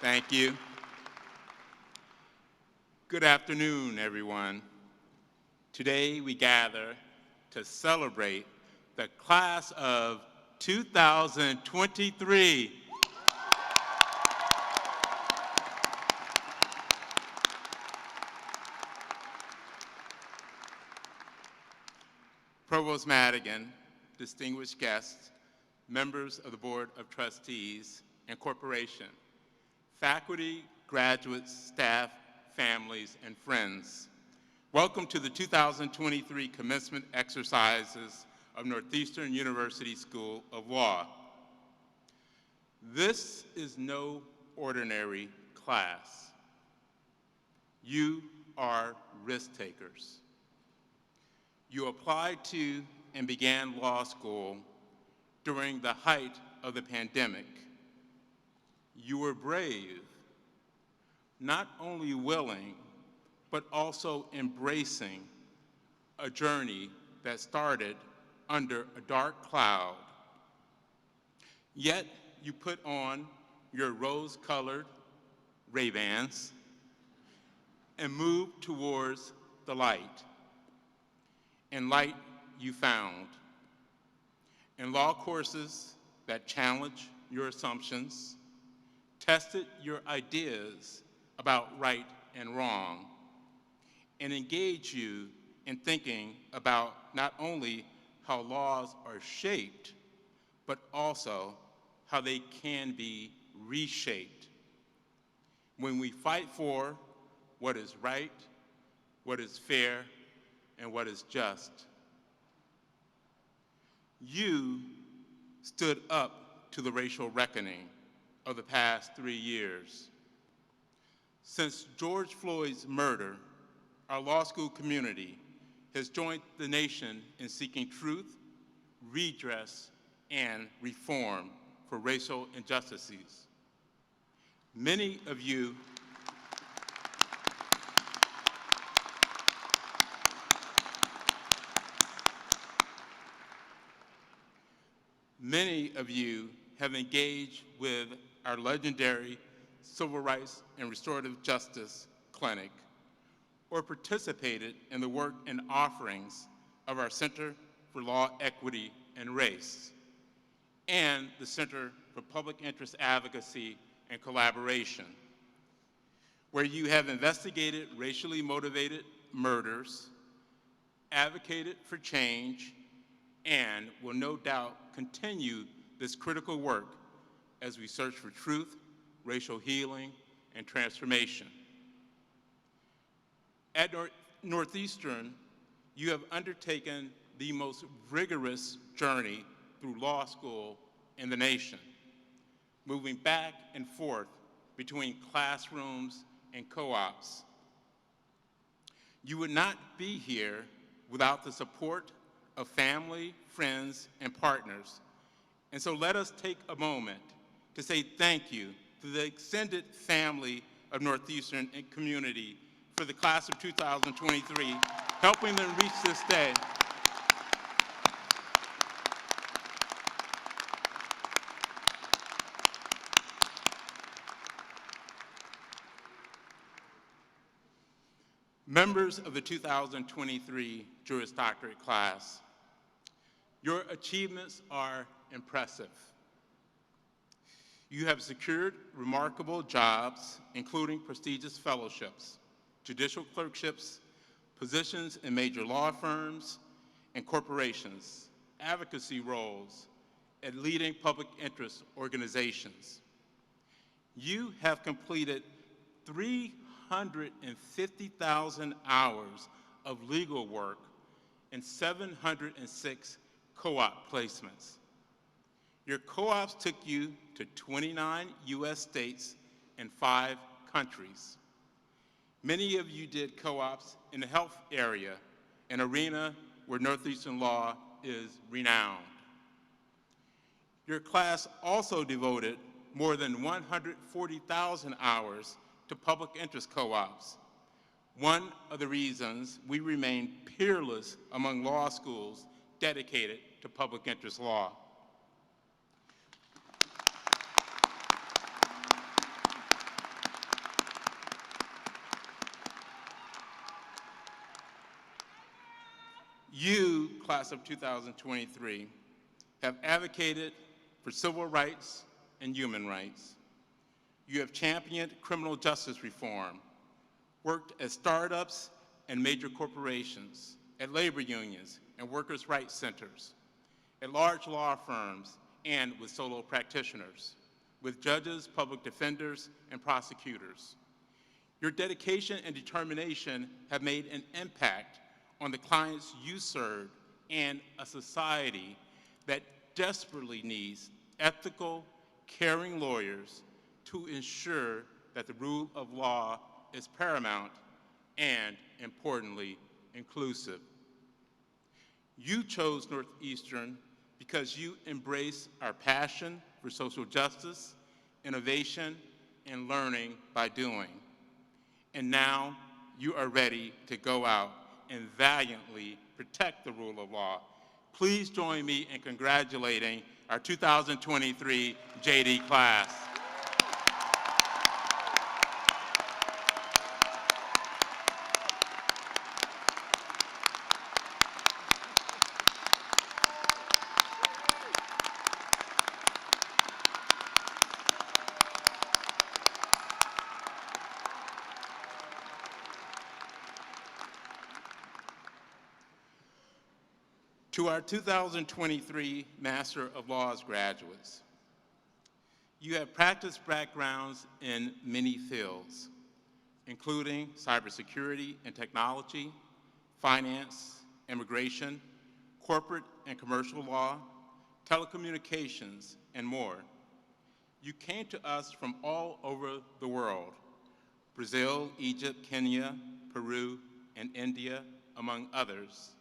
Thank you. Good afternoon, everyone. Today we gather to celebrate the class of 2023. Provost Madigan, distinguished guests, members of the Board of Trustees and Corporation, faculty, graduates, staff, families, and friends. Welcome to the 2023 commencement exercises of Northeastern University School of Law. This is no ordinary class. You are risk takers. You applied to and began law school during the height of the pandemic. You were brave, not only willing, but also embracing a journey that started under a dark cloud. Yet you put on your rose-colored Ray-Bans and moved towards the light. And light you found. In law courses that challenge your assumptions, tested your ideas about right and wrong, and engage you in thinking about not only how laws are shaped, but also how they can be reshaped. When we fight for what is right, what is fair, and what is just. You stood up to the racial reckoning of the past 3 years. Since George Floyd's murder, our law school community has joined the nation in seeking truth, redress, and reform for racial injustices. Many of you have engaged with our legendary Civil Rights and Restorative Justice Clinic or participated in the work and offerings of our Center for Law, Equity, and Race and the Center for Public Interest Advocacy and Collaboration, where you have investigated racially motivated murders, advocated for change, and will no doubt continue this critical work as we search for truth, racial healing, and transformation. At Northeastern, you have undertaken the most rigorous journey through law school in the nation, moving back and forth between classrooms and co-ops. You would not be here without the support of family, friends, and partners. And so let us take a moment to say thank you to the extended family of Northeastern community for the class of 2023, helping them reach this day. Members of the 2023 Juris Doctorate class, your achievements are impressive. You have secured remarkable jobs, including prestigious fellowships, judicial clerkships, positions in major law firms and corporations, advocacy roles at leading public interest organizations. You have completed 350,000 hours of legal work and 706 co-op placements. Your co-ops took you to 29 US states and 5 countries. Many of you did co-ops in the health area, an arena where Northeastern law is renowned. Your class also devoted more than 140,000 hours to public interest co-ops. One of the reasons we remain peerless among law schools dedicated to public interest law. class of 2023, have advocated for civil rights and human rights. You have championed criminal justice reform, worked at startups and major corporations, at labor unions and workers' rights centers, at large law firms and with solo practitioners, with judges, public defenders, and prosecutors. Your dedication and determination have made an impact on the clients you serve and a society that desperately needs ethical, caring lawyers to ensure that the rule of law is paramount and, importantly, inclusive. You chose Northeastern because you embrace our passion for social justice, innovation, and learning by doing. And now you are ready to go out and valiantly protect the rule of law. Please join me in congratulating our 2023 JD class. To our 2023 Master of Laws graduates, you have practiced backgrounds in many fields, including cybersecurity and technology, finance, immigration, corporate and commercial law, telecommunications, and more. You came to us from all over the world: Brazil, Egypt, Kenya, Peru, and India, among others.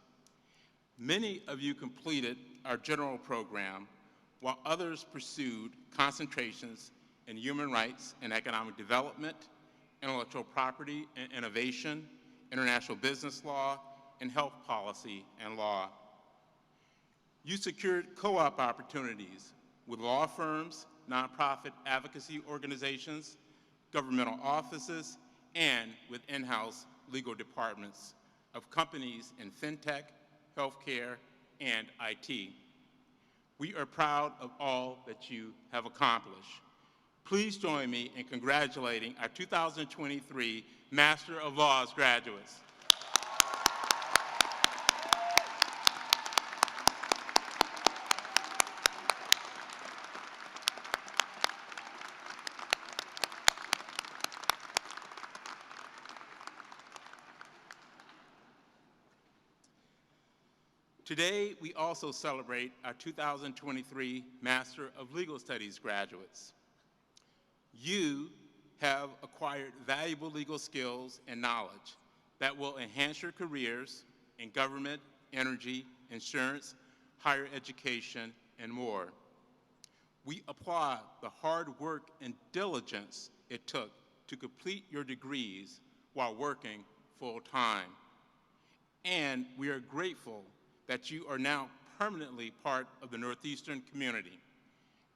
Many of you completed our general program, while others pursued concentrations in human rights and economic development, intellectual property and innovation, international business law, and health policy and law. You secured co-op opportunities with law firms, nonprofit advocacy organizations, governmental offices, and with in-house legal departments of companies in fintech, healthcare, and IT. We are proud of all that you have accomplished. Please join me in congratulating our 2023 Master of Laws graduates. Today, we also celebrate our 2023 Master of Legal Studies graduates. You have acquired valuable legal skills and knowledge that will enhance your careers in government, energy, insurance, higher education, and more. We applaud the hard work and diligence it took to complete your degrees while working full-time. And we are grateful that you are now permanently part of the Northeastern community.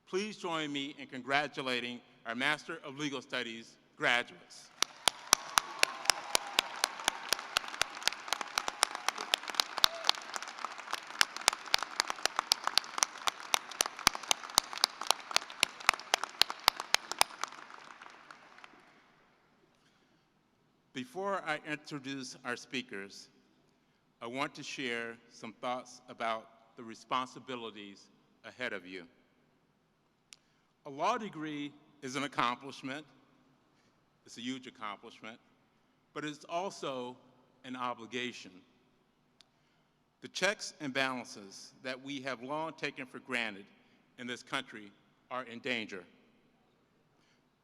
Please join me in congratulating our Master of Legal Studies graduates. Before I introduce our speakers, I want to share some thoughts about the responsibilities ahead of you. A law degree is an accomplishment. It's a huge accomplishment, but it's also an obligation. The checks and balances that we have long taken for granted in this country are in danger.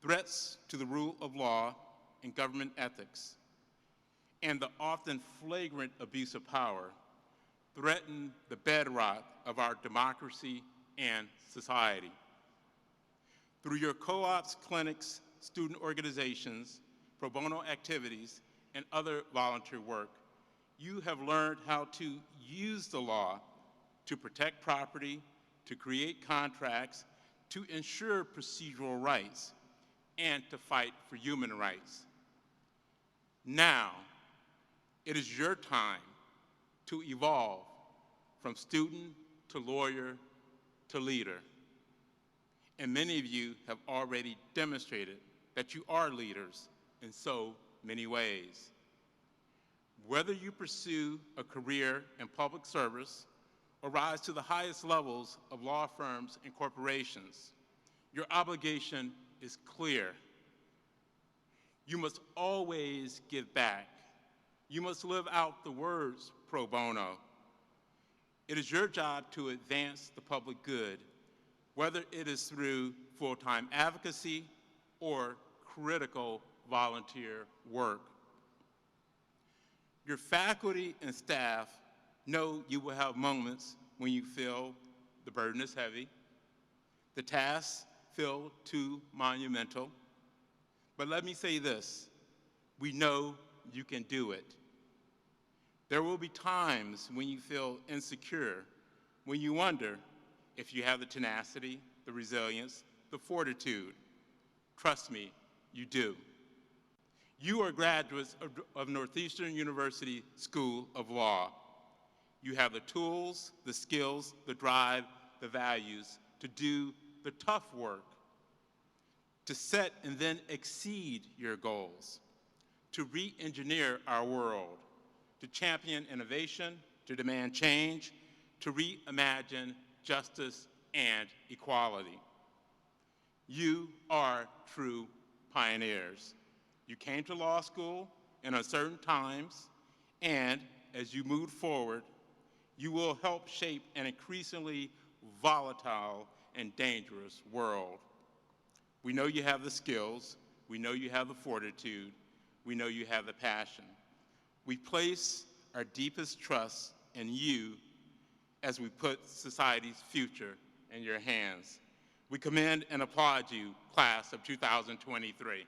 Threats to the rule of law and government ethics and the often flagrant abuse of power threaten the bedrock of our democracy and society. Through your co-ops, clinics, student organizations, pro bono activities, and other volunteer work, you have learned how to use the law to protect property, to create contracts, to ensure procedural rights, and to fight for human rights. Now, it is your time to evolve, from student to lawyer to leader. And many of you have already demonstrated that you are leaders in so many ways. Whether you pursue a career in public service or rise to the highest levels of law firms and corporations, your obligation is clear. You must always give back. You must live out the words pro bono. It is your job to advance the public good, whether it is through full-time advocacy or critical volunteer work. Your faculty and staff know you will have moments when you feel the burden is heavy, the tasks feel too monumental. But let me say this, we know you can do it. There will be times when you feel insecure, when you wonder if you have the tenacity, the resilience, the fortitude. Trust me, you do. You are graduates of Northeastern University School of Law. You have the tools, the skills, the drive, the values to do the tough work, to set and then exceed your goals, to re-engineer our world, to champion innovation, to demand change, to reimagine justice and equality. You are true pioneers. You came to law school in uncertain times, and as you move forward, you will help shape an increasingly volatile and dangerous world. We know you have the skills, we know you have the fortitude, we know you have the passion. We place our deepest trust in you as we put society's future in your hands. We commend and applaud you, class of 2023.